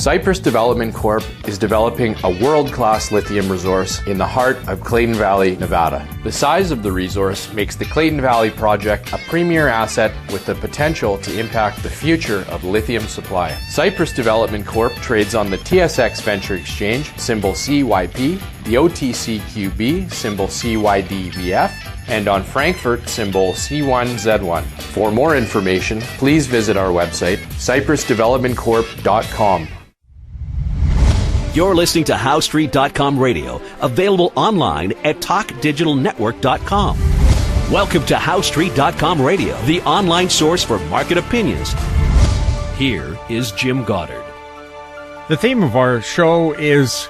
Cypress Development Corp. is developing a world-class lithium resource in the heart of Clayton Valley, Nevada. The size of the resource makes the Clayton Valley project a premier asset with the potential to impact the future of lithium supply. Cypress Development Corp. trades on the TSX Venture Exchange, symbol CYP, the OTCQB, symbol CYDVF, and on Frankfurt, symbol C1Z1. For more information, please visit our website, cypressdevelopmentcorp.com. You're listening to HowStreet.com radio, available online at TalkDigitalNetwork.com. Welcome to HowStreet.com radio, the online source for market opinions. Here is Jim Goddard. The theme of our show is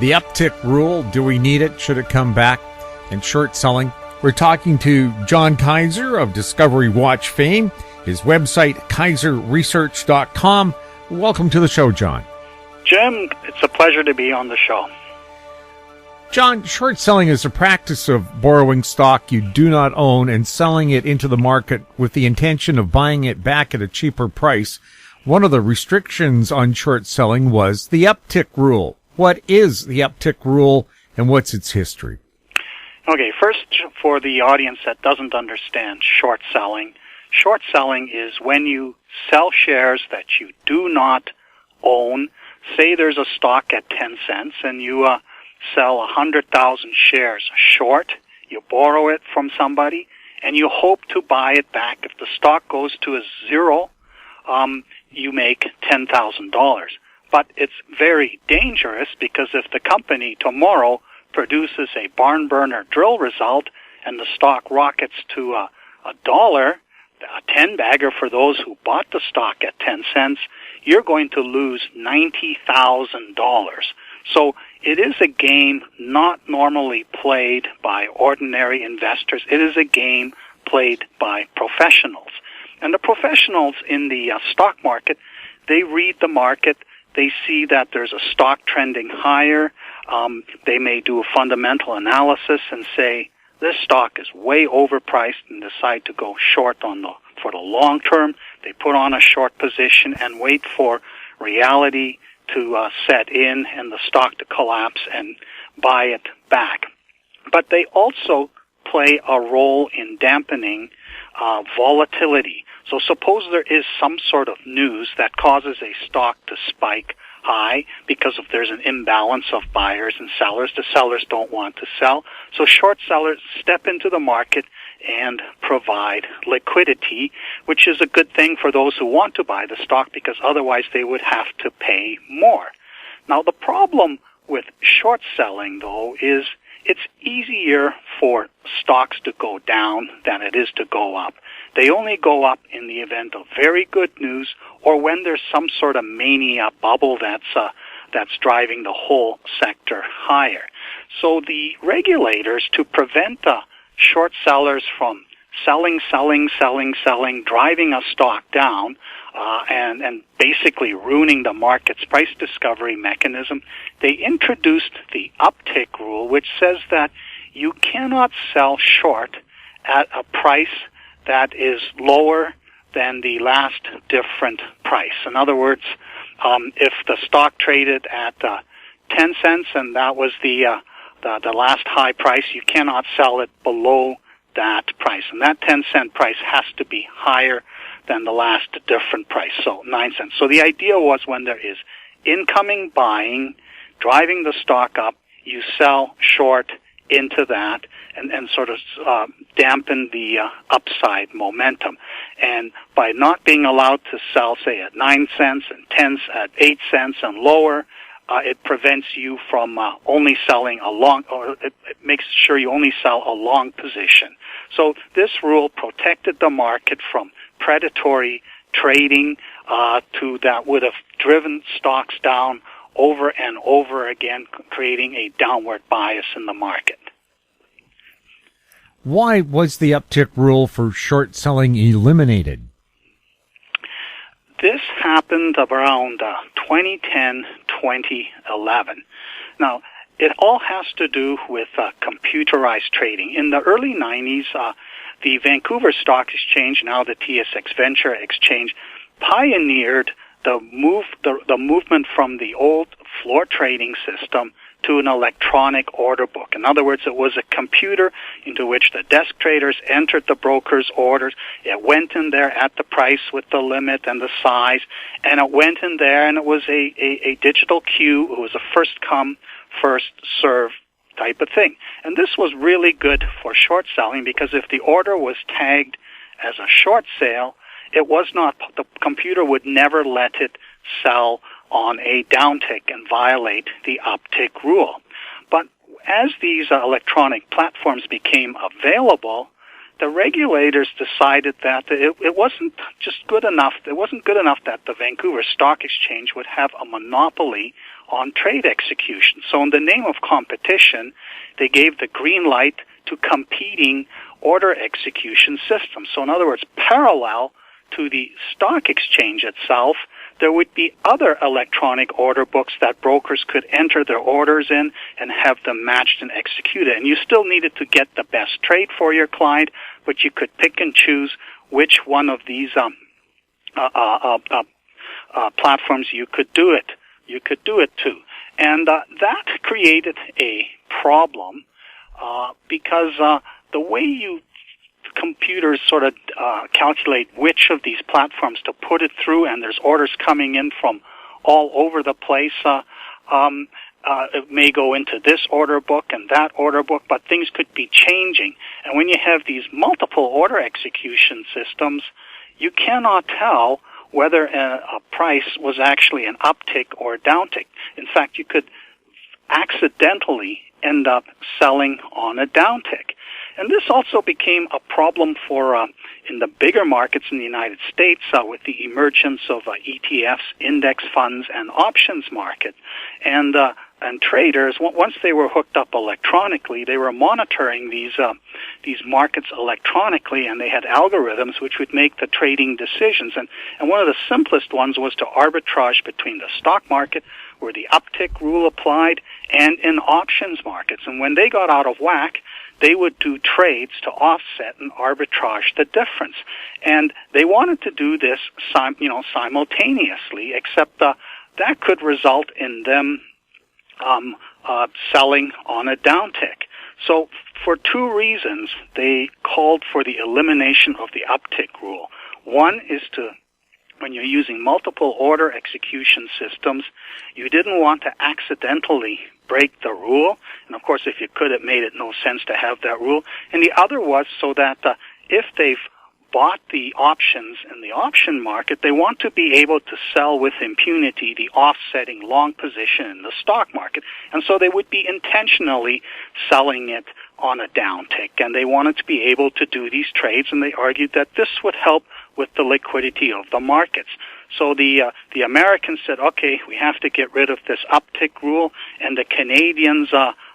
the Uptick rule. Do we need it? Should it come back? And short selling. We're talking to John Kaiser of Discovery Watch fame, his website, KaiserResearch.com. Welcome to the show, John. Jim, it's a pleasure to be on the show. John, short selling is a practice of borrowing stock you do not own and selling it into the market with the intention of buying it back at a cheaper price. One of the restrictions on short selling was the Uptick rule. What is the Uptick rule and what's its history? Okay, first, for the audience that doesn't understand short selling is when you sell shares that you do not own. Say there's a stock at 10 cents and you sell 100,000 shares short. You borrow it from somebody and you hope to buy it back. If the stock goes to a zero, you make $10,000. But it's very dangerous because if the company tomorrow produces a barn burner drill result and the stock rockets to a dollar, a 10-bagger for those who bought the stock at 10 cents, you're going to lose $90,000. So it is a game not normally played by ordinary investors. It is a game played by professionals. And the professionals in the stock market, they read the market. They see that there's a stock trending higher. They may do a fundamental analysis and say, this stock is way overpriced and decide to go short for the long term. They put on a short position and wait for reality to set in and the stock to collapse and buy it back. But they also play a role in dampening volatility. So suppose there is some sort of news that causes a stock to spike high because if there's an imbalance of buyers and sellers, the sellers don't want to sell. So short sellers step into the market and provide liquidity, which is a good thing for those who want to buy the stock because otherwise they would have to pay more. Now the problem with short selling though is it's easier for stocks to go down than it is to go up. They only go up in the event of very good news or when there's some sort of mania bubble that's driving the whole sector higher. So the regulators, to prevent short sellers from selling, driving a stock down, and basically ruining the market's price discovery mechanism, they introduced the Uptick rule, which says that you cannot sell short at a price that is lower than the last different price. In other words, if the stock traded at 10 cents and that was the last high price, you cannot sell it below that price. And that 10-cent price has to be higher than the last different price, so 9 cents. So the idea was when there is incoming buying driving the stock up, you sell short into that and sort of dampen the upside momentum. And by not being allowed to sell, say, at 9 cents and 10 at 8 cents and lower, it prevents you from only selling a long, or it makes sure you only sell a long position. So this rule protected the market from predatory trading to that would have driven stocks down over and over again, creating a downward bias in the market. Why was the Uptick rule for short selling eliminated? This happened around 2010, 2011. Now, it all has to do with computerized trading. In the early 90s, the Vancouver Stock Exchange, now the TSX Venture Exchange, pioneered the movement from the old floor trading system to an electronic order book. In other words, it was a computer into which the desk traders entered the broker's orders. It went in there at the price with the limit and the size, and it went in there, and it was a digital queue. It was a first come, first serve type of thing. And this was really good for short selling, because if the order was tagged as a short sale, it was not, the computer would never let it sell on a downtick and violate the uptick rule. But as these electronic platforms became available, the regulators decided that it wasn't just good enough. It wasn't good enough that the Vancouver Stock Exchange would have a monopoly on trade execution. So in the name of competition, they gave the green light to competing order execution systems. So in other words, parallel to the stock exchange itself, there would be other electronic order books that brokers could enter their orders in and have them matched and executed. And you still needed to get the best trade for your client, but you could pick and choose which one of these platforms you could do it. You could do it to. And that created a problem because the way computers sort of calculate which of these platforms to put it through, and there's orders coming in from all over the place. It may go into this order book and that order book, but things could be changing. And when you have these multiple order execution systems, you cannot tell whether a price was actually an uptick or a downtick. In fact, you could accidentally end up selling on a downtick. And this also became a problem for in the bigger markets in the United States with the emergence of ETFs, index funds, and options market. And traders, once they were hooked up electronically, they were monitoring these markets electronically, and they had algorithms which would make the trading decisions. And one of the simplest ones was to arbitrage between the stock market, where the uptick rule applied, and in options markets. And when they got out of whack, they would do trades to offset and arbitrage the difference. And they wanted to do this simultaneously, except that could result in them selling on a downtick. So for two reasons, they called for the elimination of the uptick rule. One is when you're using multiple order execution systems, you didn't want to accidentally break the rule. And of course, if you could, it made it no sense to have that rule. And the other was so that if they've bought the options in the option market, they want to be able to sell with impunity the offsetting long position in the stock market. And so they would be intentionally selling it on a downtick. And they wanted to be able to do these trades, and they argued that this would help with the liquidity of the markets. So the Americans said, okay, we have to get rid of this uptick rule, and the Canadians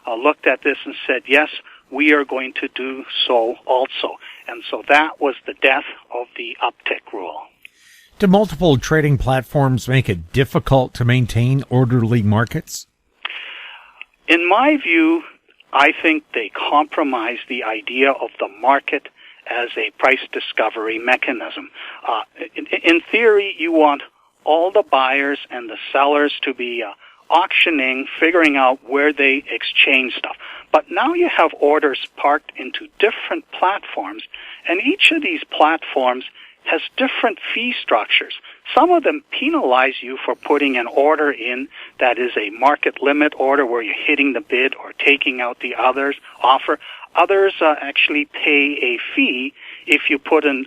looked at this and said, yes, we are going to do so also. And so that was the death of the uptick rule. Do multiple trading platforms make it difficult to maintain orderly markets? In my view, I think they compromise the idea of the market as a price discovery mechanism. In theory, you want all the buyers and the sellers to be auctioning, figuring out where they exchange stuff. But now you have orders parked into different platforms, and each of these platforms has different fee structures. Some of them penalize you for putting an order in that is a market limit order where you're hitting the bid or taking out the offer. Others actually pay a fee if you put an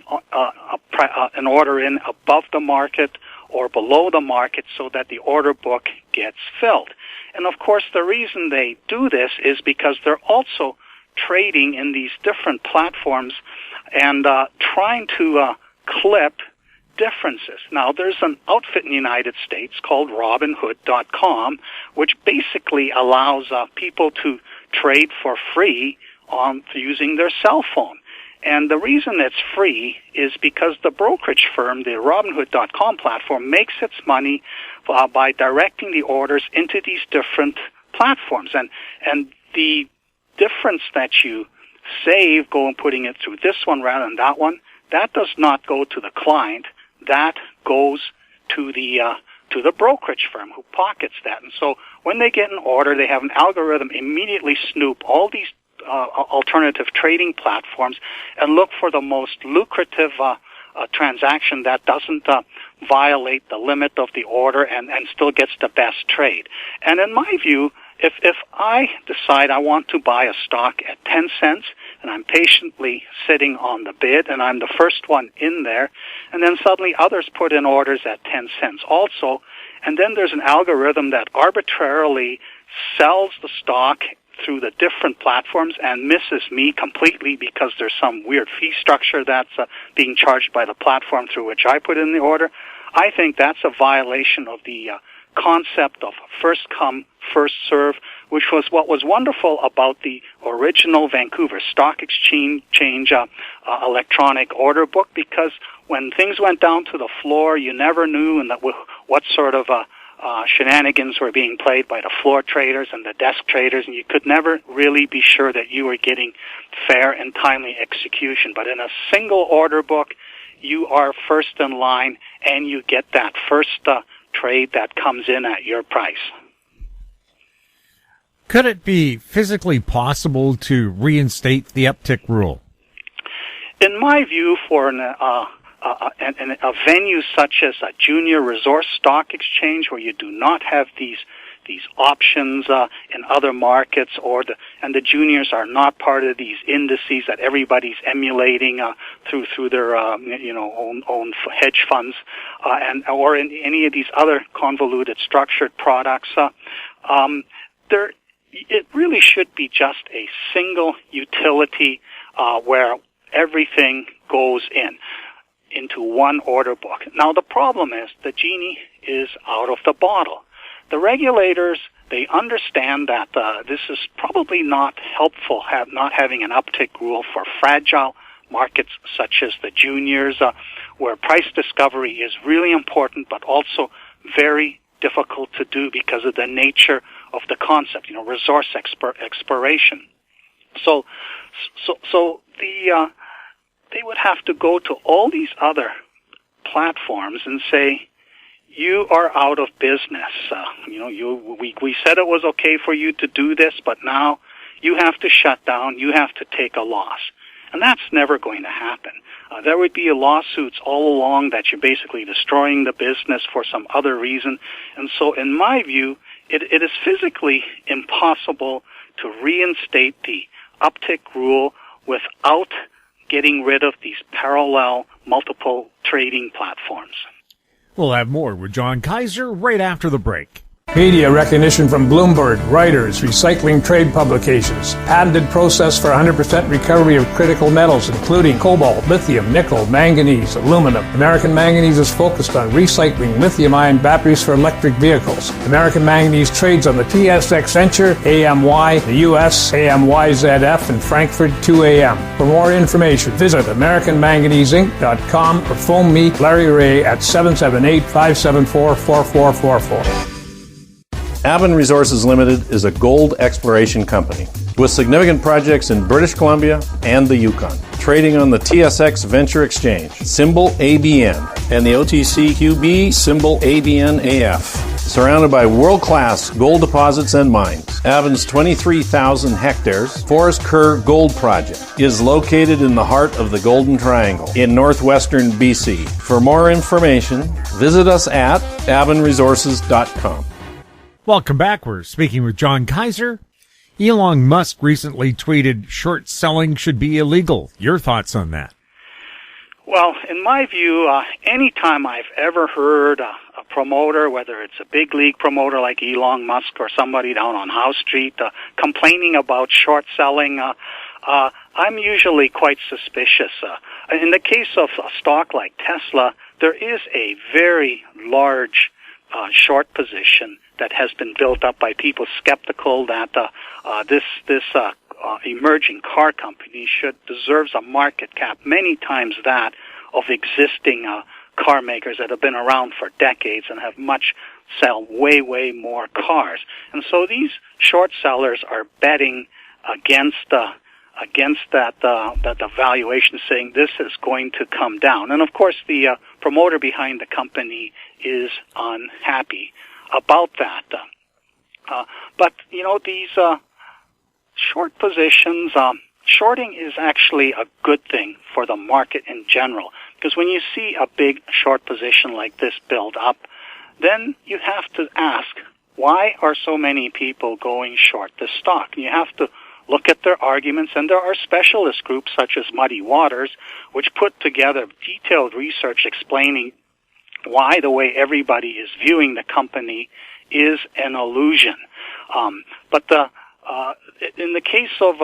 order in above the market or below the market so that the order book gets filled. And of course, the reason they do this is because they're also trading in these different platforms and trying to clip differences. Now, there's an outfit in the United States called Robinhood.com, which basically allows people to trade for free using their cell phone. And the reason it's free is because the brokerage firm, the Robinhood.com platform, makes its money by directing the orders into these different platforms. And the difference that you save going putting it through this one rather than that one, that does not go to the client. That goes to the brokerage firm who pockets that. And so when they get an order, they have an algorithm immediately snoop all these alternative trading platforms and look for the most lucrative transaction that doesn't violate the limit of the order and still gets the best trade. And in my view, if I decide I want to buy a stock at 10 cents and I'm patiently sitting on the bid and I'm the first one in there, and then suddenly others put in orders at 10 cents also, and then there's an algorithm that arbitrarily sells the stock through the different platforms and misses me completely because there's some weird fee structure that's being charged by the platform through which I put in the order, I think that's a violation of the concept of first come, first serve, which was what was wonderful about the original Vancouver Stock Exchange electronic order book, because when things went down to the floor, you never knew what sort of shenanigans were being played by the floor traders and the desk traders, and you could never really be sure that you were getting fair and timely execution. But in a single order book, you are first in line, and you get that first trade that comes in at your price. Could it be physically possible to reinstate the Uptick rule? In my view, for a venue such as a junior resource stock exchange where you do not have these options in other markets, and the juniors are not part of these indices that everybody's emulating through their own hedge funds, or in any of these other convoluted structured products, it really should be just a single utility where everything goes into one order book. Now the problem is the genie is out of the bottle. The regulators, they understand that this is probably not helpful, not having an uptick rule for fragile markets such as the juniors, where price discovery is really important, but also very difficult to do because of the nature of the concept, resource exploration. So they would have to go to all these other platforms and say, you are out of business. We said it was okay for you to do this, but now you have to shut down. You have to take a loss. And that's never going to happen. There would be lawsuits all along that you're basically destroying the business for some other reason. And so in my view, it is physically impossible to reinstate the uptick rule without getting rid of these parallel multiple trading platforms. We'll have more with John Kaiser right after the break. Media recognition from Bloomberg, Reuters, recycling trade publications. Patented process for 100% recovery of critical metals, including cobalt, lithium, nickel, manganese, aluminum. American Manganese is focused on recycling lithium-ion batteries for electric vehicles. American Manganese trades on the TSX Venture, AMY, the US, AMYZF, and Frankfurt 2AM. For more information, visit AmericanManganeseInc.com or phone me, Larry Ray, at 778-574-4444. Avon Resources Limited is a gold exploration company with significant projects in British Columbia and the Yukon, trading on the TSX Venture Exchange, symbol ABN, and the OTCQB, symbol ABNAF. Surrounded by world-class gold deposits and mines, Avon's 23,000 hectares Forest Kerr Gold Project is located in the heart of the Golden Triangle in northwestern BC. For more information, visit us at avonresources.com. Welcome back. We're speaking with John Kaiser. Elon Musk recently tweeted short selling should be illegal. Your thoughts on that? Well, in my view, anytime I've ever heard a promoter, whether it's a big league promoter like Elon Musk or somebody down on Howe Street, complaining about short selling, I'm usually quite suspicious. In the case of a stock like Tesla, there is a very large short position that has been built up by people skeptical that this emerging car company deserves a market cap many times that of existing car makers that have been around for decades and have sell way more cars. And so these short sellers are betting against against that valuation, saying this is going to come down. And of course, the promoter behind the company is unhappy about that. But these short positions, shorting is actually a good thing for the market in general, because when you see a big short position like this build up, then you have to ask, why are so many people going short this stock? And you have to look at their arguments, and there are specialist groups such as Muddy Waters, which put together detailed research explaining why the way everybody is viewing the company is an illusion. But in the case of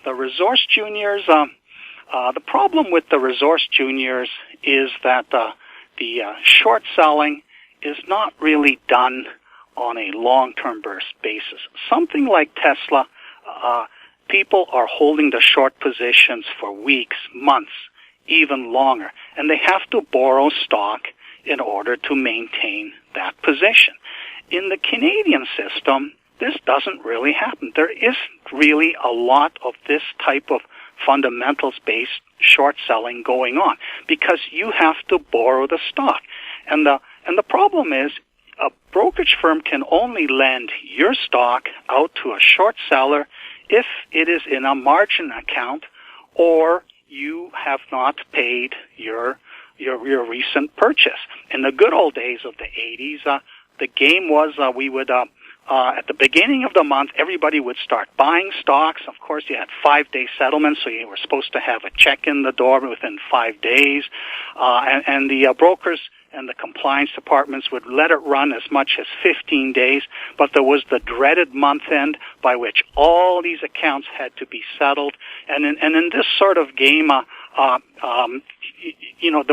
the resource juniors, the problem with the resource juniors is that the short selling is not really done on a long-term basis. Something like Tesla, people are holding the short positions for weeks, months, even longer, and they have to borrow stock in order to maintain that position. In the Canadian system, this doesn't really happen. There isn't really a lot of this type of fundamentals-based short selling going on because you have to borrow the stock. And the problem is a brokerage firm can only lend your stock out to a short seller if it is in a margin account or you have not paid your recent purchase. In the good old days of the 80s, the game was we would at the beginning of the month, everybody would start buying stocks. Of course, you had 5-day settlements, so you were supposed to have a check in the door within 5 days. And the brokers and the compliance departments would let it run as much as 15 days. But there was the dreaded month end by which all these accounts had to be settled. And in this sort of game, there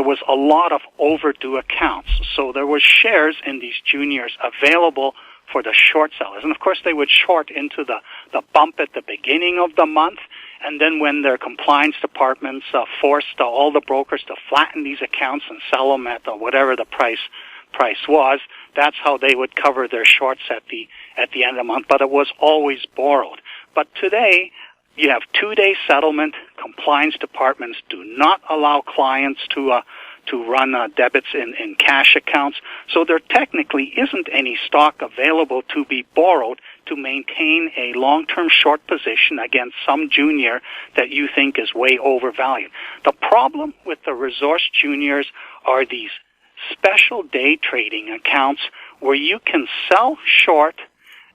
was a lot of overdue accounts. So there were shares in these juniors available for the short sellers. And of course they would short into the bump at the beginning of the month, and then when their compliance departments forced all the brokers to flatten these accounts and sell them at whatever the price was, that's how they would cover their shorts at the end of the month, but it was always borrowed. But today, you have 2-day settlement. Compliance departments do not allow clients to run debits in cash accounts. So there technically isn't any stock available to be borrowed to maintain a long-term short position against some junior that you think is way overvalued. The problem with the resource juniors are these special day trading accounts where you can sell short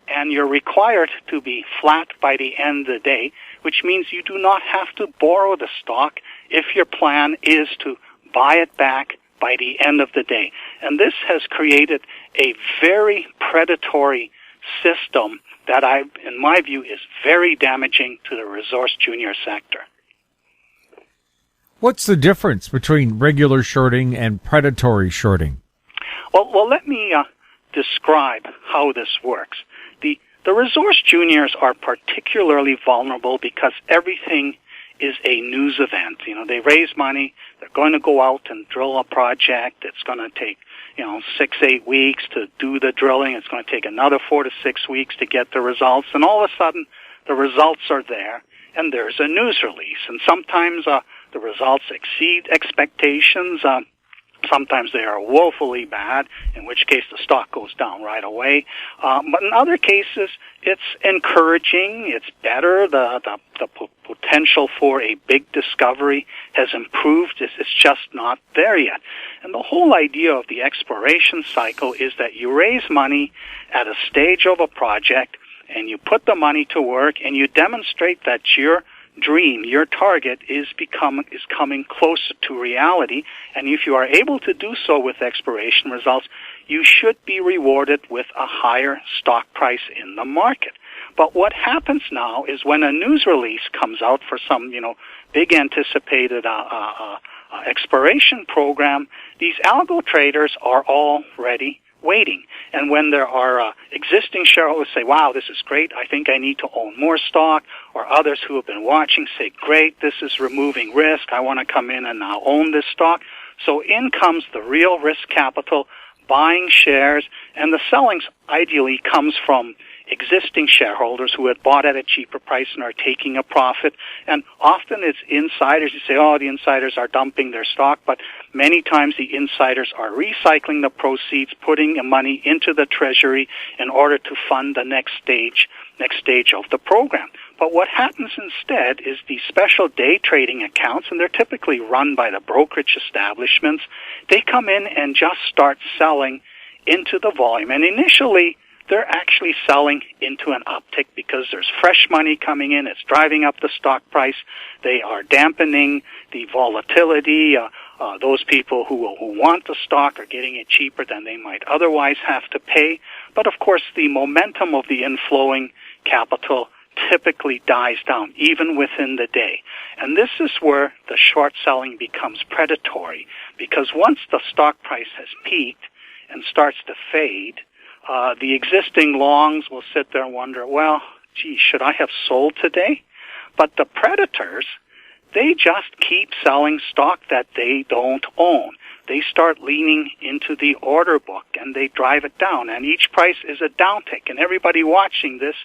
and you're required to be flat by the end of the day, which means you do not have to borrow the stock if your plan is to buy it back by the end of the day. And this has created a very predatory system that in my view, is very damaging to the resource junior sector. What's the difference between regular shorting and predatory shorting? Well, let me describe how this works. The resource juniors are particularly vulnerable because everything is a news event. They raise money, they're going to go out and drill a project. It's going to take, 6-8 weeks to do the drilling. It's going to take another 4 to 6 weeks to get the results. And all of a sudden, the results are there, and there's a news release. And sometimes the results exceed expectations. Sometimes they are woefully bad, in which case the stock goes down right away. But in other cases, it's encouraging, it's better, the potential for a big discovery has improved, it's just not there yet. And the whole idea of the exploration cycle is that you raise money at a stage of a project, and you put the money to work, and you demonstrate that your dream, your target is coming closer to reality, and if you are able to do so with exploration results, you should be rewarded with a higher stock price in the market. But what happens now is when a news release comes out for some, big anticipated exploration program, these algo traders are already waiting. And when there are existing shareholders say, wow, this is great, I think I need to own more stock, or others who have been watching say, great, this is removing risk, I want to come in and now own this stock. So in comes the real risk capital, buying shares, and the selling ideally comes from existing shareholders who had bought at a cheaper price and are taking a profit. And often it's insiders. You say, oh, the insiders are dumping their stock, but many times the insiders are recycling the proceeds, putting money into the treasury in order to fund the next stage of the program. But what happens instead is these special day trading accounts, and they're typically run by the brokerage establishments, they come in and just start selling into the volume. And initially, they're actually selling into an uptick because there's fresh money coming in. It's driving up the stock price. They are dampening the volatility. Those people who want the stock are getting it cheaper than they might otherwise have to pay. But of course, the momentum of the inflowing capital typically dies down, even within the day. And this is where the short selling becomes predatory, because once the stock price has peaked and starts to fade, the existing longs will sit there and wonder, well, gee, should I have sold today? But the predators, they just keep selling stock that they don't own. They start leaning into the order book and they drive it down, and each price is a downtick, and everybody watching this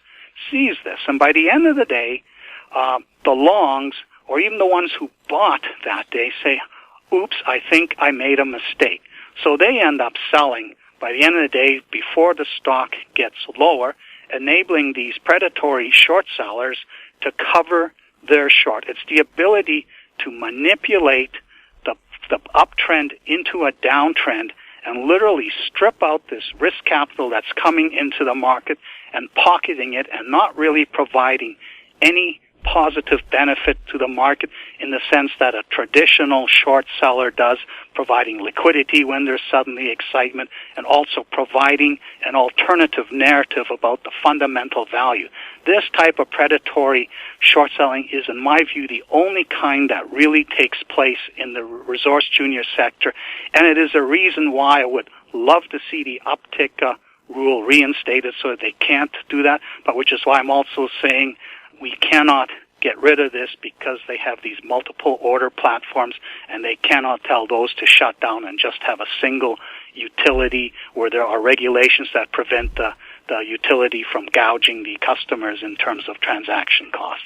sees this. And by the end of the day, the longs, or even the ones who bought that day, say, oops, I think I made a mistake. So they end up selling by the end of the day before the stock gets lower, enabling these predatory short sellers to cover their short. It's the ability to manipulate the uptrend into a downtrend and literally strip out this risk capital that's coming into the market and pocketing it and not really providing any positive benefit to the market in the sense that a traditional short seller does, providing liquidity when there's suddenly excitement and also providing an alternative narrative about the fundamental value. This type of predatory short selling is, in my view, the only kind that really takes place in the resource junior sector, and it is a reason why I would love to see the Uptick rule reinstated so that they can't do that, but which is why I'm also saying we cannot get rid of this because they have these multiple order platforms and they cannot tell those to shut down and just have a single utility where there are regulations that prevent the utility from gouging the customers in terms of transaction costs.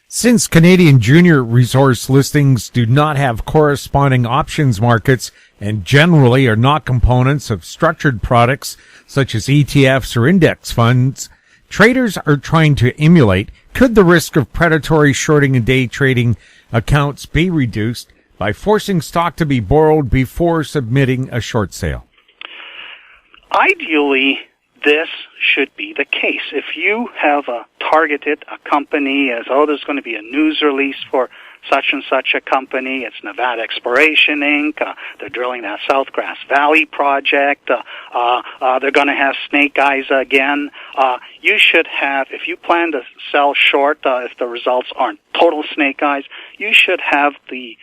Since Canadian junior resource listings do not have corresponding options markets and generally are not components of structured products such as ETFs or index funds, traders are trying to emulate. Could the risk of predatory shorting and day trading accounts be reduced by forcing stock to be borrowed before submitting a short sale? Ideally, this should be the case. If you have targeted a company as, there's going to be a news release for such and such a company, it's Nevada Exploration Inc., they're drilling that South Grass Valley project, they're going to have snake eyes again, you should have, if you plan to sell short, if the results aren't total snake eyes, you should have the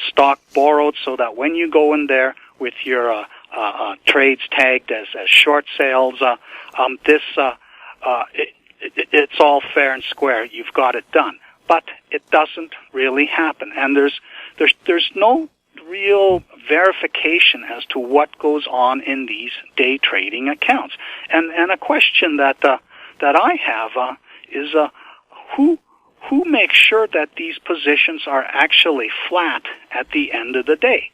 stock borrowed so that when you go in there with your trades tagged as short sales, it's all fair and square. You've got it done. But it doesn't really happen, and there's no real verification as to what goes on in these day trading accounts. And a question that I have is who makes sure that these positions are actually flat at the end of the day?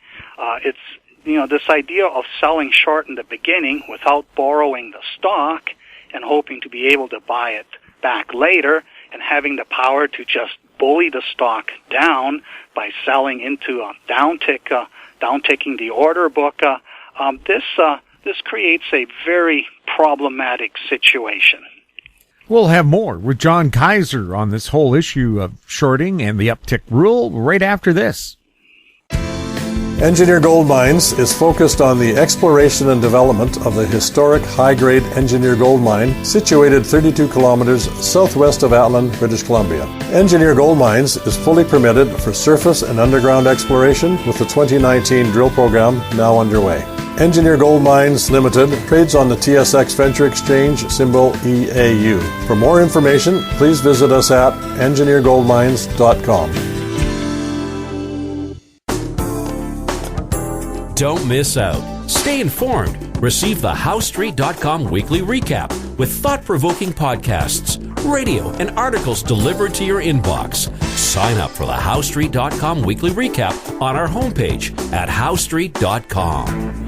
It's this idea of selling short in the beginning without borrowing the stock and hoping to be able to buy it back later, and having the power to just bully the stock down by selling into a downticking the order book. This creates a very problematic situation. We'll have more with John Kaiser on this whole issue of shorting and the Uptick rule right after this. Engineer Gold Mines is focused on the exploration and development of the historic high-grade Engineer Gold Mine situated 32 kilometers southwest of Atlin, British Columbia. Engineer Gold Mines is fully permitted for surface and underground exploration with the 2019 drill program now underway. Engineer Gold Mines Limited trades on the TSX Venture Exchange, symbol EAU. For more information, please visit us at engineergoldmines.com. Don't miss out. Stay informed. Receive the HowStreet.com weekly recap with thought-provoking podcasts, radio, and articles delivered to your inbox. Sign up for the HowStreet.com weekly recap on our homepage at HowStreet.com.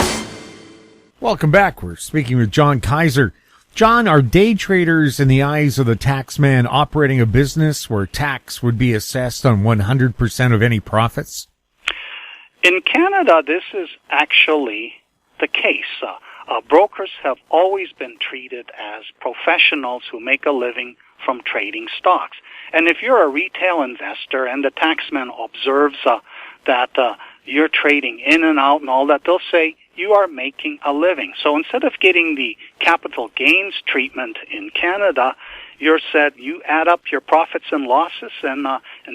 Welcome back. We're speaking with John Kaiser. John, are day traders in the eyes of the taxman operating a business where tax would be assessed on 100% of any profits? In Canada, this is actually the case. Brokers have always been treated as professionals who make a living from trading stocks. And if you're a retail investor and the taxman observes that you're trading in and out and all that, they'll say you are making a living. So instead of getting the capital gains treatment in Canada, you're said you add up your profits and losses and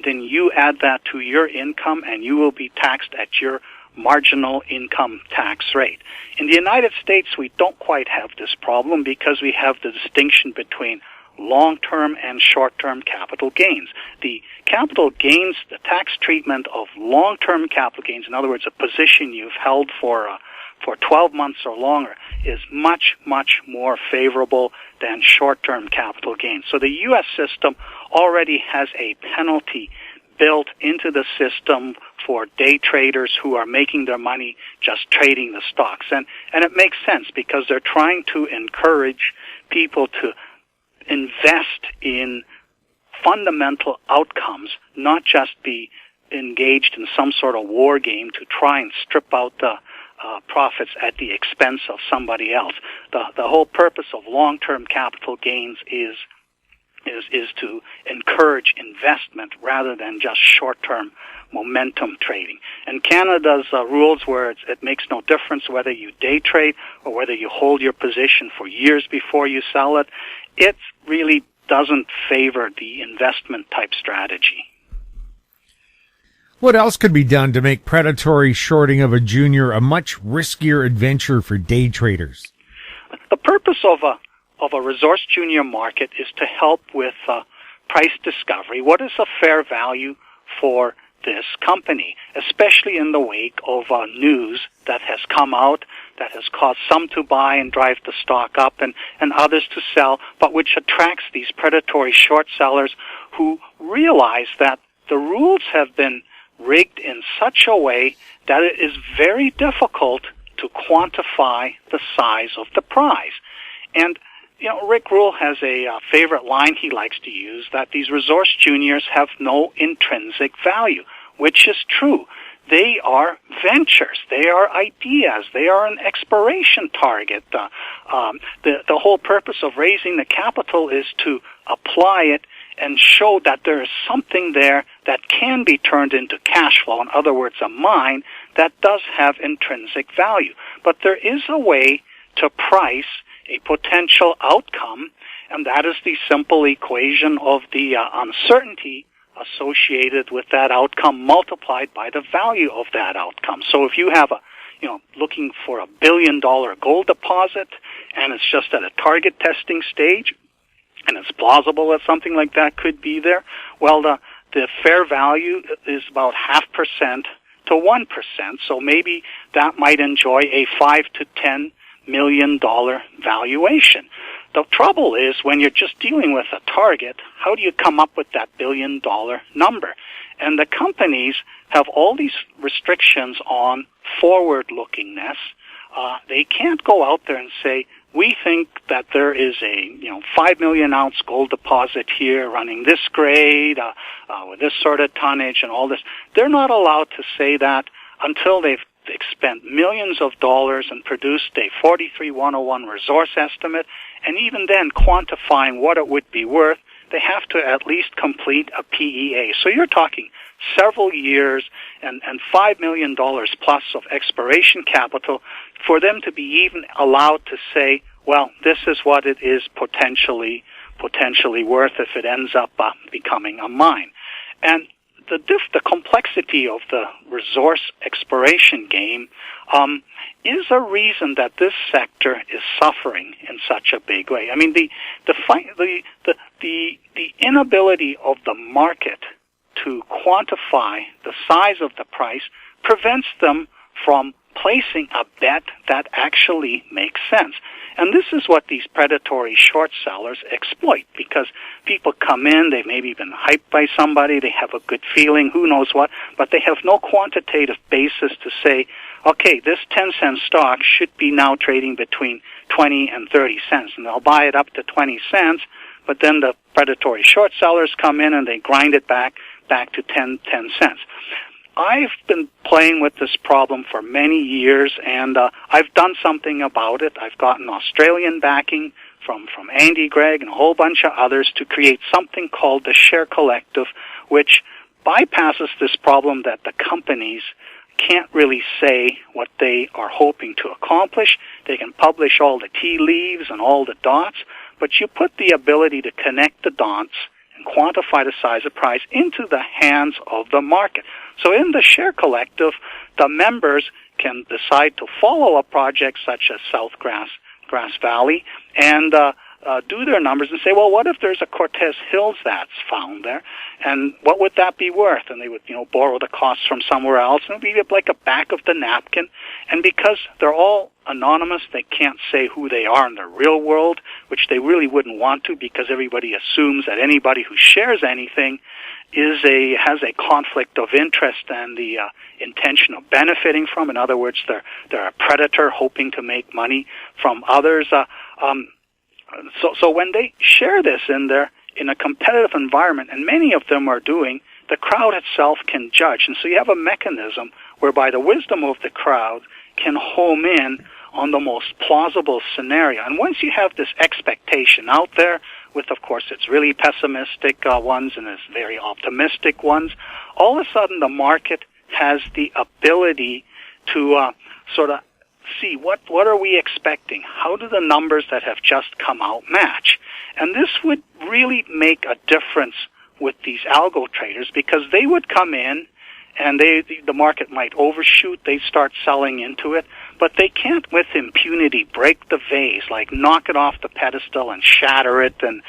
then you add that to your income and you will be taxed at your marginal income tax rate. In the United States, we don't quite have this problem because we have the distinction between long-term and short-term capital gains. The capital gains, the tax treatment of long-term capital gains, in other words, a position you've held for 12 months or longer, is much, much more favorable than short-term capital gains. So the U.S. system already has a penalty built into the system for day traders who are making their money just trading the stocks. And it makes sense because they're trying to encourage people to invest in fundamental outcomes, not just be engaged in some sort of war game to try and strip out the profits at the expense of somebody else. The whole purpose of long-term capital gains is to encourage investment rather than just short-term momentum trading. And Canada's rules where it makes no difference whether you day trade or whether you hold your position for years before you sell it, it really doesn't favor the investment type strategy. What else could be done to make predatory shorting of a junior a much riskier adventure for day traders? The purpose of a resource junior market is to help with price discovery. What is a fair value for this company, especially in the wake of news that has come out that has caused some to buy and drive the stock up and others to sell, but which attracts these predatory short sellers who realize that the rules have been rigged in such a way that it is very difficult to quantify the size of the prize. And Rick Rule has a favorite line he likes to use, that these resource juniors have no intrinsic value, which is true. They are ventures. They are ideas. They are an expiration target. The whole purpose of raising the capital is to apply it and show that there is something there that can be turned into cash flow. In other words, a mine that does have intrinsic value. But there is a way to price a potential outcome, and that is the simple equation of the uncertainty associated with that outcome multiplied by the value of that outcome. So if you have looking for $1 billion gold deposit and it's just at a target testing stage and it's plausible that something like that could be there, well, the fair value is about 0.5% to 1%. So maybe that might enjoy a $5 to $10 million valuation. The trouble is when you're just dealing with a target, how do you come up with that $1 billion number? And the companies have all these restrictions on forward-lookingness. They can't go out there and say, we think that there is a 5 million ounce gold deposit here running this grade with this sort of tonnage and all this. They're not allowed to say that until they've spent millions of dollars and produced a 43-101 resource estimate, and even then quantifying what it would be worth, they have to at least complete a PEA. So you're talking several years and $5 million plus of exploration capital for them to be even allowed to say, well, this is what it is potentially worth if it ends up becoming a mine. And the complexity of the resource exploration game is a reason that this sector is suffering in such a big way. I mean, the inability of the market to quantify the size of the price prevents them from placing a bet that actually makes sense. And this is what these predatory short sellers exploit, because people come in, they've maybe been hyped by somebody, they have a good feeling, who knows what, but they have no quantitative basis to say, okay, this 10-cent stock should be now trading between 20 and 30 cents, and they'll buy it up to 20 cents, but then the predatory short sellers come in and they grind it back to 10 cents. I've been playing with this problem for many years, and I've done something about it. I've gotten Australian backing from Andy Gregg and a whole bunch of others to create something called the Share Collective, which bypasses this problem that the companies can't really say what they are hoping to accomplish. They can publish all the tea leaves and all the dots, but you put the ability to connect the dots and quantify the size of prize into the hands of the market. So in the Share Collective, the members can decide to follow a project such as South Grass Valley and do their numbers and say, well, what if there's a Cortez Hills that's found there, and what would that be worth? And they would, borrow the costs from somewhere else, and it would be like a back of the napkin. And because they're all anonymous, they can't say who they are in the real world, which they really wouldn't want to, because everybody assumes that anybody who shares anything has a conflict of interest and the intention of benefiting from. In other words, they're a predator hoping to make money from others. So when they share this in a competitive environment, and many of them are doing, the crowd itself can judge. And so you have a mechanism whereby the wisdom of the crowd can home in on the most plausible scenario. And once you have this expectation out there, with, of course, its really pessimistic ones and its very optimistic ones, all of a sudden the market has the ability to sort of see what are we expecting? How do the numbers that have just come out match? And this would really make a difference with these algo traders, because they would come in and the market might overshoot, they start selling into it, but they can't with impunity break the vase, like knock it off the pedestal and shatter it, and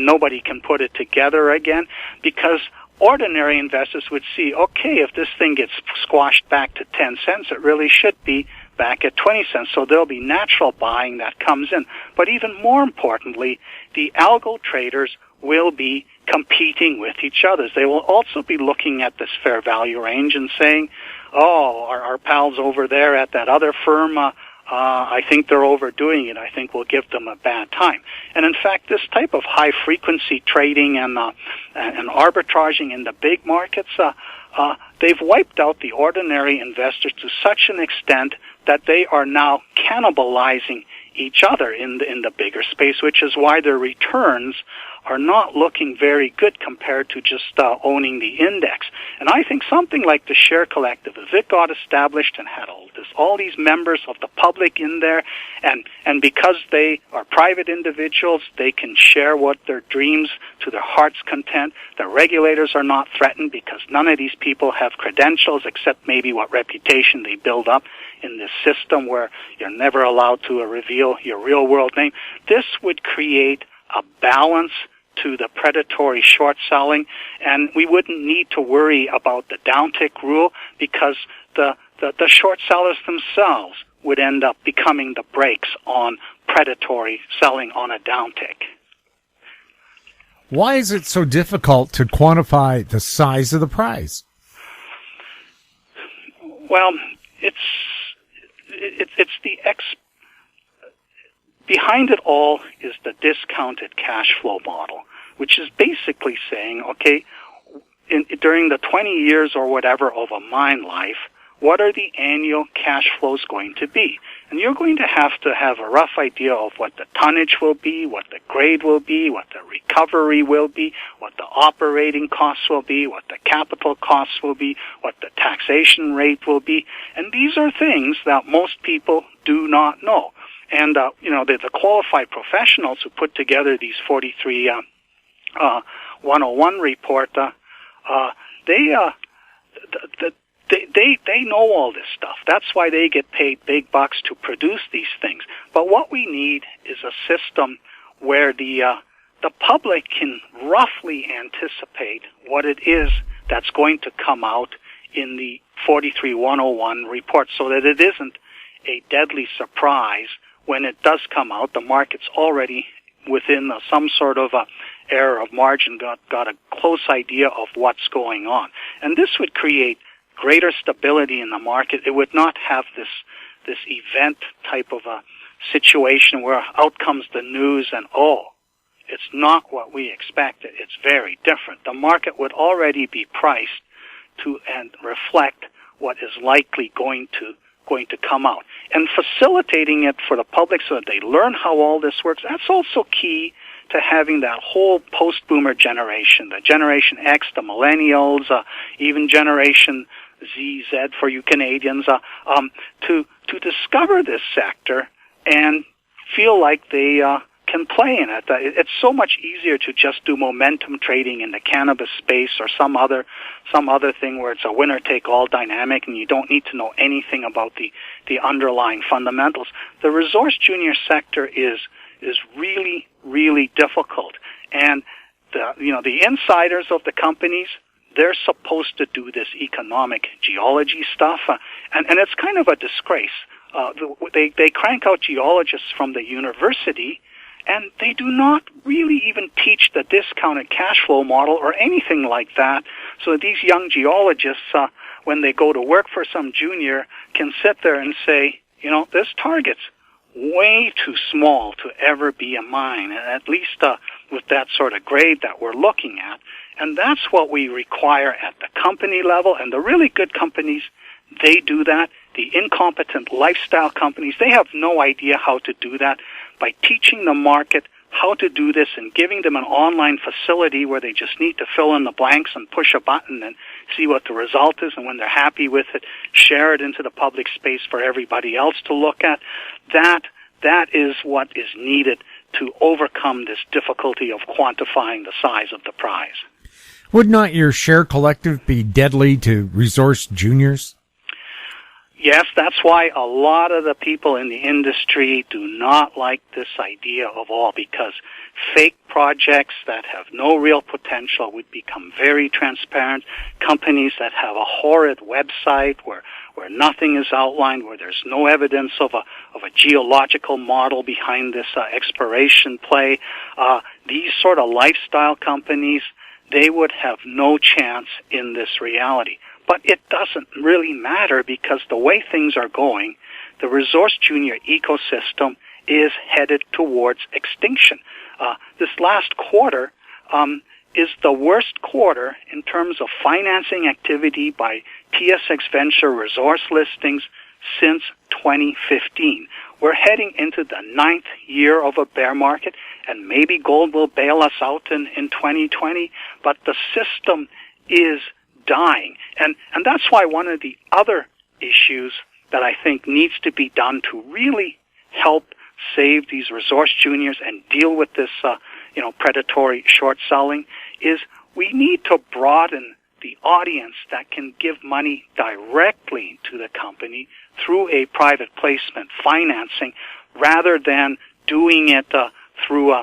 nobody can put it together again, because ordinary investors would see, okay, if this thing gets squashed back to 10 cents, it really should be back at 20 cents. So there'll be natural buying that comes in. But even more importantly, the algo traders will be competing with each other. They will also be looking at this fair value range and saying, oh, our pals over there at that other firm, I think they're overdoing it. I think we'll give them a bad time. And in fact, this type of high-frequency trading and arbitraging in the big markets, they've wiped out the ordinary investors to such an extent that they are now cannibalizing each other in the bigger space, which is why their returns are not looking very good compared to just owning the index. And I think something like the Share Collective, if it got established and had all these members of the public in there, and because they are private individuals, they can share what their dreams to their heart's content. The regulators are not threatened because none of these people have credentials except maybe what reputation they build up in this system where you're never allowed to reveal your real world name. This would create a balance to the predatory short selling, and we wouldn't need to worry about the downtick rule, because the short sellers themselves would end up becoming the brakes on predatory selling on a downtick. Why is it so difficult to quantify the size of the prize? Well, it's behind it all is the discounted cash flow model, which is basically saying, okay, during the 20 years or whatever of a mine life, what are the annual cash flows going to be? And you're going to have a rough idea of what the tonnage will be, what the grade will be, what the recovery will be, what the operating costs will be, what the capital costs will be, what the taxation rate will be. And these are things that most people do not know. And, the qualified professionals who put together these 43 101 report, they know all this stuff. That's why they get paid big bucks to produce these things. But what we need is a system where the public can roughly anticipate what it is that's going to come out in the 43-101 report, so that it isn't a deadly surprise when it does come out. The market's already within some sort of error of margin, got a close idea of what's going on. And this would create greater stability in the market. It would not have this event type of a situation where out comes the news and, it's not what we expected. It's very different. The market would already be priced to and reflect what is likely going to come out. And facilitating it for the public so that they learn how all this works, that's also key to having that whole post-boomer generation, the Generation X, the millennials, even Generation Z for you Canadians, to discover this sector and feel like they can play in it. It's so much easier to just do momentum trading in the cannabis space or some other thing where it's a winner-take-all dynamic and you don't need to know anything about the underlying fundamentals. The resource junior sector is really, really difficult. And the insiders of the companies, they're supposed to do this economic geology stuff, and it's kind of a disgrace. They crank out geologists from the university, and they do not really even teach the discounted cash flow model or anything like that. So these young geologists, when they go to work for some junior, can sit there and say, this target's way too small to ever be a mine, at least with that sort of grade that we're looking at. And that's what we require at the company level, and the really good companies, they do that. The incompetent lifestyle companies, they have no idea how to do that. By teaching the market how to do this and giving them an online facility where they just need to fill in the blanks and push a button and see what the result is, and when they're happy with it, share it into the public space for everybody else to look at, that is what is needed to overcome this difficulty of quantifying the size of the prize. Would not your share collective be deadly to resource juniors? Yes, that's why a lot of the people in the industry do not like this idea of all, because fake projects that have no real potential would become very transparent. Companies that have a horrid website where nothing is outlined, where there's no evidence of a geological model behind this exploration play, these sort of lifestyle companies, they would have no chance in this reality. But it doesn't really matter, because the way things are going, the resource junior ecosystem is headed towards extinction. This last quarter is the worst quarter in terms of financing activity by TSX Venture resource listings since 2015. We're heading into the 9th year of a bear market, and maybe gold will bail us out in 2020, but the system is dying. And that's why one of the other issues that I think needs to be done to really help save these resource juniors and deal with this, predatory short selling is we need to broaden the audience that can give money directly to the company through a private placement financing, rather than doing it through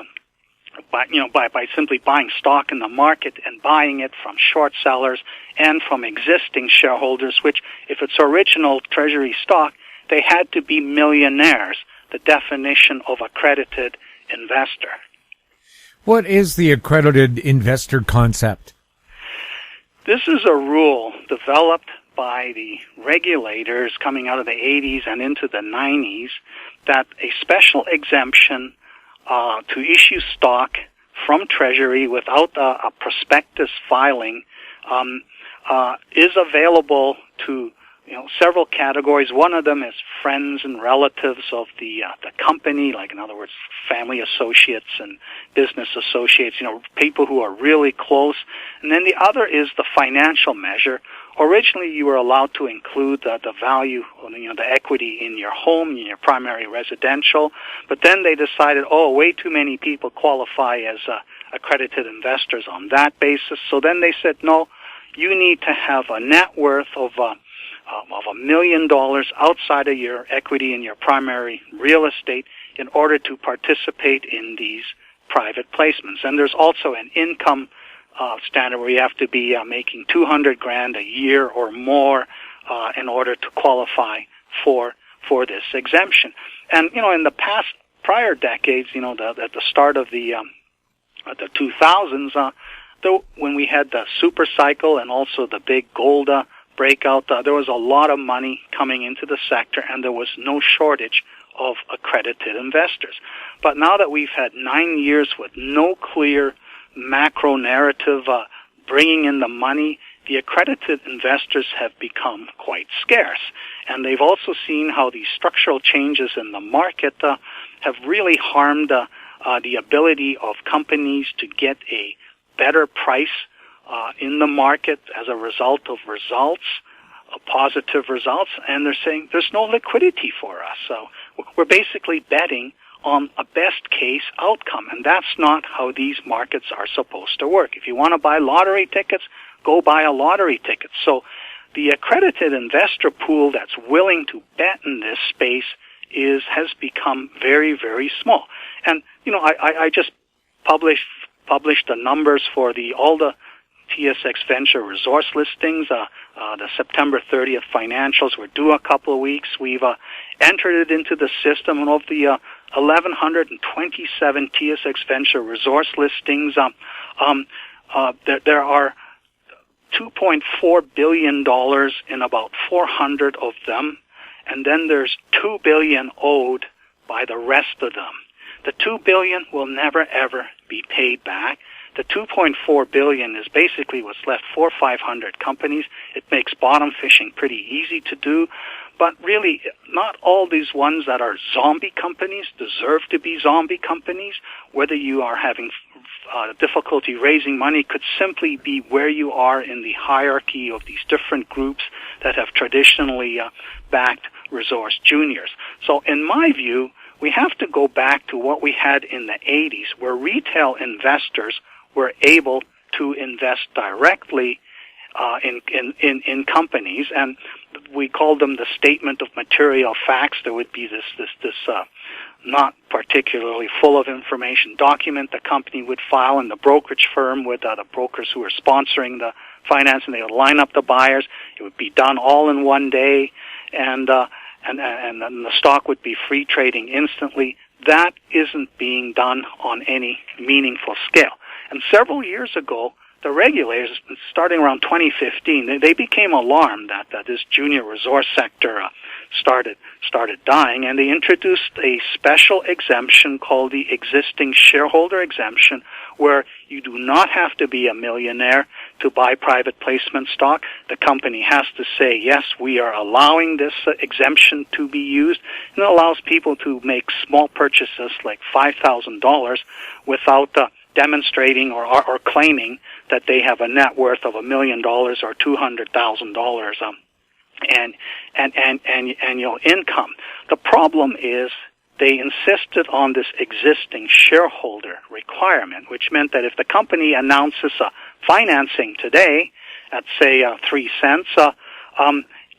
by simply buying stock in the market and buying it from short sellers and from existing shareholders, which, if it's original treasury stock, they had to be millionaires, the definition of accredited investor. What is the accredited investor concept? This is a rule developed by the regulators coming out of the 80s and into the 90s that a special exemption to issue stock from Treasury without a prospectus filing is available to several categories. One of them is friends and relatives of the company, like, in other words, family associates and business associates, people who are really close. And then the other is the financial measure. Originally, you were allowed to include the value, the equity in your home, in your primary residential. But then they decided, way too many people qualify as accredited investors on that basis. So then they said, no, you need to have a net worth of $1 million outside of your equity in your primary real estate in order to participate in these private placements. And there's also an income standard where you have to be making $200,000 a year or more in order to qualify for this exemption. And in the prior decades, at the start of the 2000s, when we had the super cycle and also the big gold breakout, there was a lot of money coming into the sector, and there was no shortage of accredited investors. But now that we've had 9 years with no clear macro narrative bringing in the money, the accredited investors have become quite scarce. And they've also seen how these structural changes in the market have really harmed the ability of companies to get a better price in the market as a result of results, positive results, and they're saying there's no liquidity for us. So we're basically betting on a best case outcome, and that's not how these markets are supposed to work. If you want to buy lottery tickets, go buy a lottery ticket. So the accredited investor pool that's willing to bet in this space has become very, very small. And I just published the numbers for all the TSX Venture resource listings. The September 30th financials were due a couple of weeks. We've entered it into the system, and of the 1,127 TSX Venture resource listings, there are $2.4 billion in about 400 of them, and then there's $2 billion owed by the rest of them. The $2 billion will never ever be paid back. The $2.4 billion is basically what's left for 500 companies. It makes bottom fishing pretty easy to do, but really not all these ones that are zombie companies deserve to be zombie companies. Whether you are having difficulty raising money could simply be where you are in the hierarchy of these different groups that have traditionally backed resource juniors. So in my view, we have to go back to what we had in the 80s, where retail investors were able to invest directly in companies, and we called them the statement of material facts. There would be this not particularly full of information document the company would file, and the brokerage firm with the brokers who were sponsoring the financing, they would line up the buyers. It would be done all in one day, and then the stock would be free trading instantly. That isn't being done on any meaningful scale. And several years ago, the regulators, starting around 2015, they became alarmed that this junior resource sector started dying, and they introduced a special exemption called the existing shareholder exemption, where you do not have to be a millionaire to buy private placement stock. The company has to say, yes, we are allowing this exemption to be used, and it allows people to make small purchases like $5,000 without demonstrating or claiming that they have a net worth of $1 million or $200,000 annual income. The problem is they insisted on this existing shareholder requirement, which meant that if the company announces financing today at, say, 3 cents,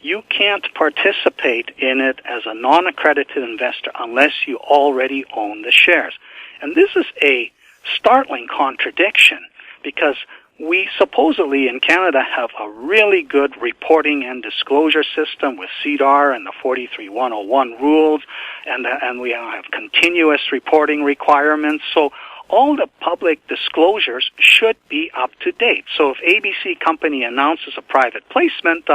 you can't participate in it as a non-accredited investor unless you already own the shares. And this is a startling contradiction, because we supposedly in Canada have a really good reporting and disclosure system with CDR and the 43-101 rules, and we have continuous reporting requirements. So all the public disclosures should be up to date. So if ABC company announces a private placement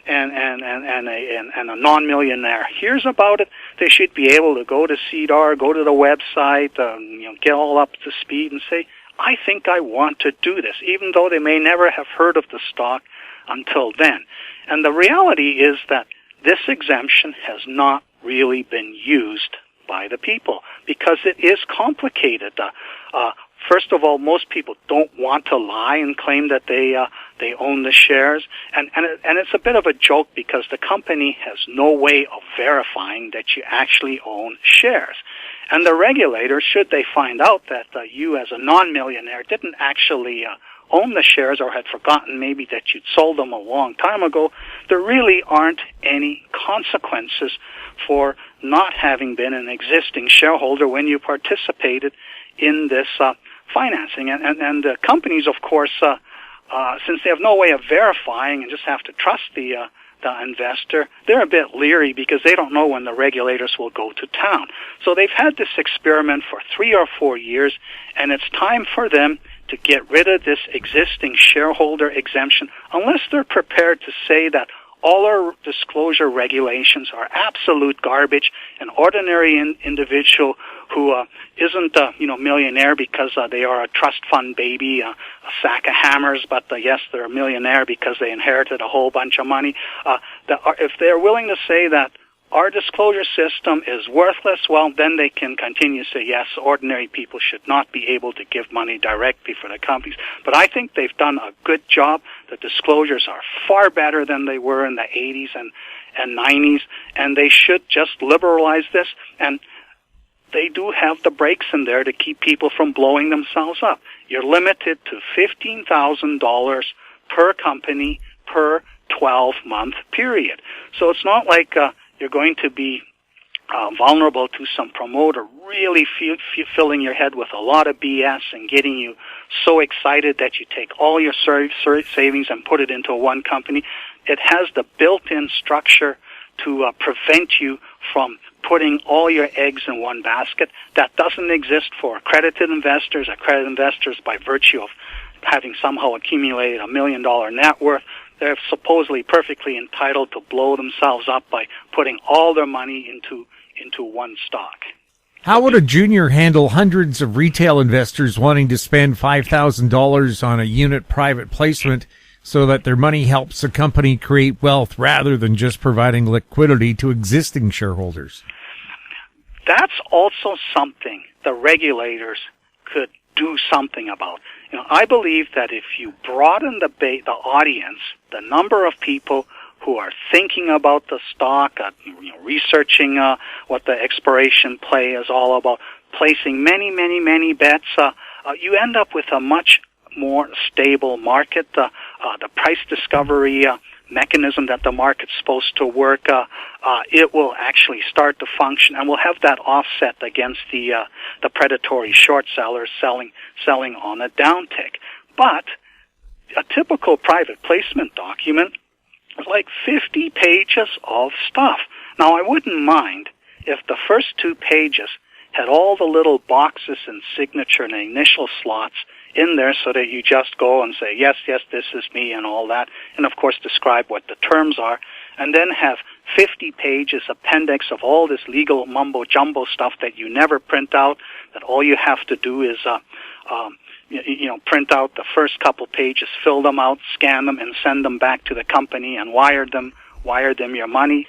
and a non-millionaire hears about it, they should be able to go to CDR, go to the website, get all up to speed and say, I think I want to do this, even though they may never have heard of the stock until then. And the reality is that this exemption has not really been used by the people because it is complicated. First of all, most people don't want to lie and claim that they own the shares, and it's a bit of a joke because the company has no way of verifying that you actually own shares. And the regulators, should they find out that you as a non-millionaire didn't actually own the shares or had forgotten maybe that you'd sold them a long time ago, there really aren't any consequences for not having been an existing shareholder when you participated in this financing. And companies, of course, since they have no way of verifying and just have to trust the the investor, they're a bit leery because they don't know when the regulators will go to town. So they've had this experiment for 3 or 4 years, and it's time for them to get rid of this existing shareholder exemption unless they're prepared to say that all our disclosure regulations are absolute garbage. An ordinary individual who isn't a millionaire because they are a trust fund baby, a sack of hammers, but yes, they're a millionaire because they inherited a whole bunch of money. If they're willing to say that our disclosure system is worthless, well, then they can continue to say, yes, ordinary people should not be able to give money directly for the companies. But I think they've done a good job. The disclosures are far better than they were in the 80s and 90s, and they should just liberalize this. And they do have the brakes in there to keep people from blowing themselves up. You're limited to $15,000 per company per 12-month period. So it's not like you're going to be vulnerable to some promoter really filling your head with a lot of BS and getting you so excited that you take all your savings and put it into one company. It has the built-in structure to prevent you from putting all your eggs in one basket. That doesn't exist for accredited investors. Accredited investors, by virtue of having somehow accumulated $1 million net worth, they're supposedly perfectly entitled to blow themselves up by putting all their money into one stock. How would a junior handle hundreds of retail investors wanting to spend $5,000 on a unit private placement so that their money helps a company create wealth rather than just providing liquidity to existing shareholders? That's also something the regulators could do something about. I believe that if you broaden the audience, the number of people who are thinking about the stock, researching what the expiration play is all about, placing many bets, you end up with a much more stable market. The price discovery mechanism that the market's supposed to work, it will actually start to function, and we'll have that offset against the predatory short sellers selling on a downtick. But a typical private placement document is like 50 pages of stuff. Now, I wouldn't mind if the first 2 pages had all the little boxes and signature and initial slots in there so that you just go and say, yes, this is me and all that, and of course describe what the terms are, and then have 50 pages appendix of all this legal mumbo-jumbo stuff that you never print out, that all you have to do is print out the first couple pages, fill them out, scan them, and send them back to the company and wire them your money.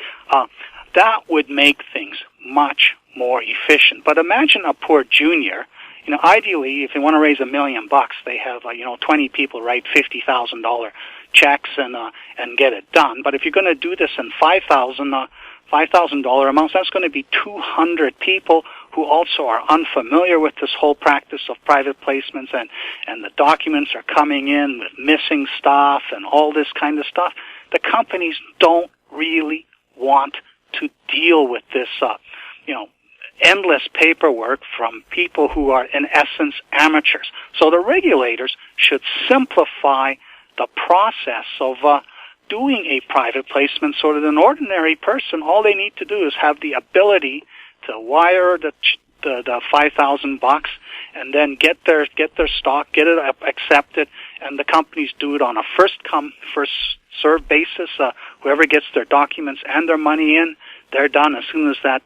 That would make things much more efficient. But imagine a poor junior. Ideally, if they want to raise $1 million, they have 20 people write $50,000 checks and get it done. But if you're going to do this in $5,000 amounts, that's going to be 200 people who also are unfamiliar with this whole practice of private placements, and the documents are coming in with missing stuff and all this kind of stuff. The companies don't really want to deal with this, endless paperwork from people who are, in essence, amateurs. So the regulators should simplify the process of doing a private placement so that an ordinary person, all they need to do is have the ability to wire the $5,000 and then get their stock, get it accepted, and the companies do it on a first come, first served basis. Whoever gets their documents and their money in, they're done. As soon as that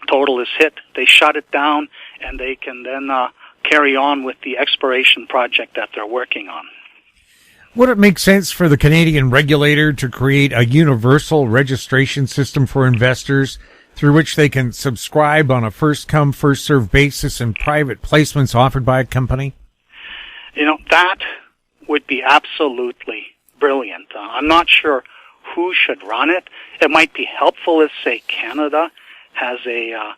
total is hit, they shut it down, and they can then carry on with the expiration project that they're working on. Would it make sense for the Canadian regulator to create a universal registration system for investors through which they can subscribe on a first-come, first-served basis in private placements offered by a company? That would be absolutely brilliant. I'm not sure who should run it. It might be helpful if, say, Canada has a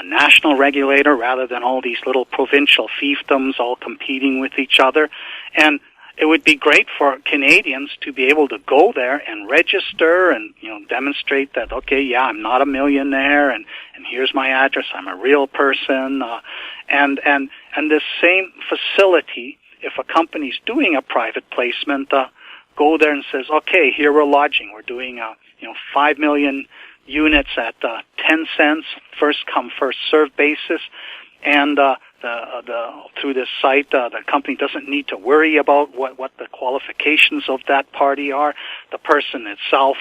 national regulator rather than all these little provincial fiefdoms all competing with each other. And it would be great for Canadians to be able to go there and register and, demonstrate that, okay, yeah, I'm not a millionaire, and here's my address, I'm a real person. And this same facility, if a company's doing a private placement, go there and says, okay, here we're lodging. We're doing 5 million units at 10 cents, first come, first served basis, and through this site, the company doesn't need to worry about what the qualifications of that party are. The person itself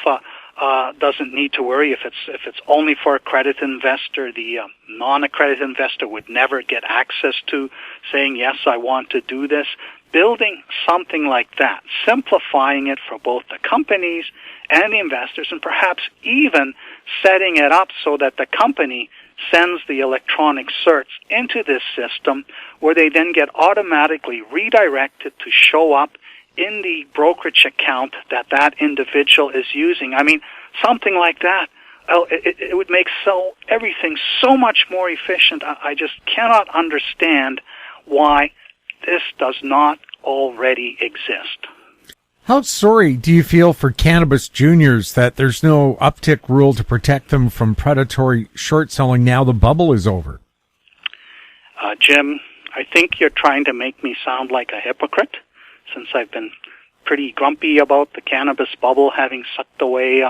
doesn't need to worry if it's only for accredited investor. The non-accredited investor would never get access to saying, yes, I want to do this. Building something like that, simplifying it for both the companies and the investors, and perhaps even setting it up so that the company sends the electronic certs into this system where they then get automatically redirected to show up in the brokerage account that individual is using. I mean, something like that, it would make everything so much more efficient. I just cannot understand why this does not already exist. How sorry do you feel for cannabis juniors that there's no Uptick rule to protect them from predatory short selling now the bubble is over? Jim, I think you're trying to make me sound like a hypocrite, since I've been pretty grumpy about the cannabis bubble having sucked away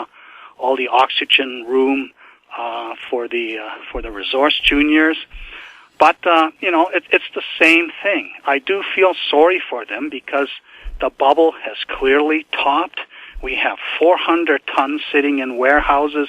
all the oxygen room for the resource juniors. But it's the same thing. I do feel sorry for them because the bubble has clearly topped. We have 400 tons sitting in warehouses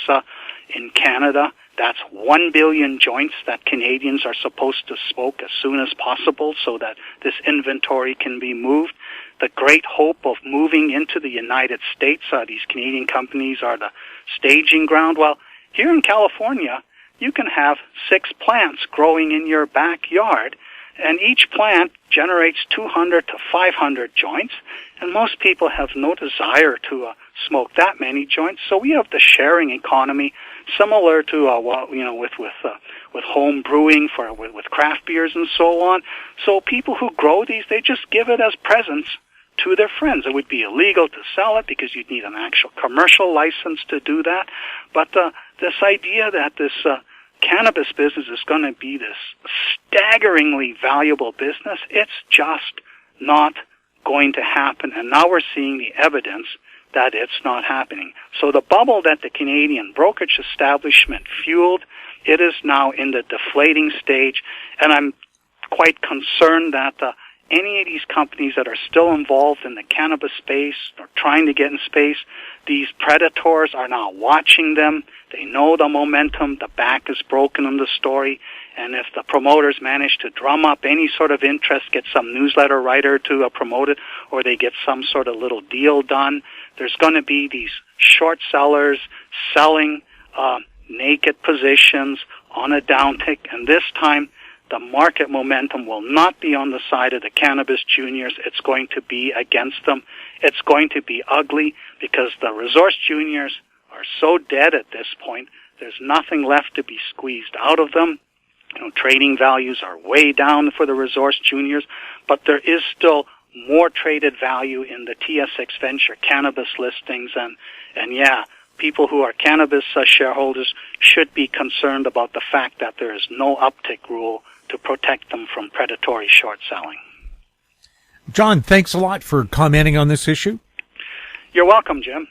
in Canada. That's 1 billion joints that Canadians are supposed to smoke as soon as possible so that this inventory can be moved. The great hope of moving into the United States, these Canadian companies are the staging ground. Well, here in California, you can have 6 plants growing in your backyard, and each plant generates 200 to 500 joints, and most people have no desire to smoke that many joints. So we have the sharing economy, similar to with home brewing with craft beers and so on. So people who grow these, they just give it as presents to their friends. It would be illegal to sell it because you'd need an actual commercial license to do that. But this idea that this cannabis business is going to be this staggeringly valuable business, it's just not going to happen. And now we're seeing the evidence that it's not happening. So the bubble that the Canadian brokerage establishment fueled, it is now in the deflating stage. And I'm quite concerned that any of these companies that are still involved in the cannabis space or trying to get in space, these predators are now watching them. They know the momentum, the back is broken on the story, and if the promoters manage to drum up any sort of interest, get some newsletter writer to promote it, or they get some sort of little deal done, there's going to be these short sellers selling naked positions on a downtick, and this time the market momentum will not be on the side of the cannabis juniors. It's going to be against them. It's going to be ugly because the resource juniors are so dead at this point. There's nothing left to be squeezed out of them. Trading values are way down for the resource juniors, but there is still more traded value in the TSX Venture cannabis listings. And yeah, people who are cannabis shareholders should be concerned about the fact that there is no uptick rule to protect them from predatory short selling. John, thanks a lot for commenting on this issue. You're welcome, Jim.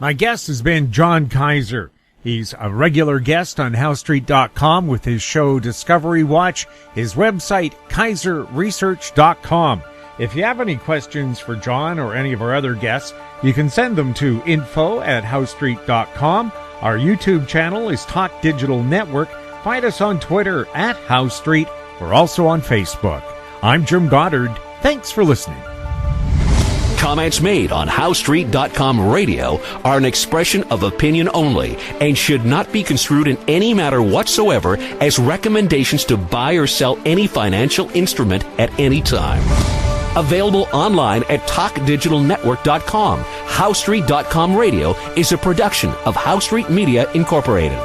My guest has been John Kaiser. He's a regular guest on HowStreet.com with his show Discovery Watch, his website KaiserResearch.com. If you have any questions for John or any of our other guests, you can send them to info@HowStreet.com. Our YouTube channel is Talk Digital Network. Find us on Twitter @HowStreet. We're also on Facebook. I'm Jim Goddard. Thanks for listening. Comments made on HowStreet.com radio are an expression of opinion only and should not be construed in any matter whatsoever as recommendations to buy or sell any financial instrument at any time. Available online at TalkDigitalNetwork.com. HowStreet.com radio is a production of HowStreet Media Incorporated.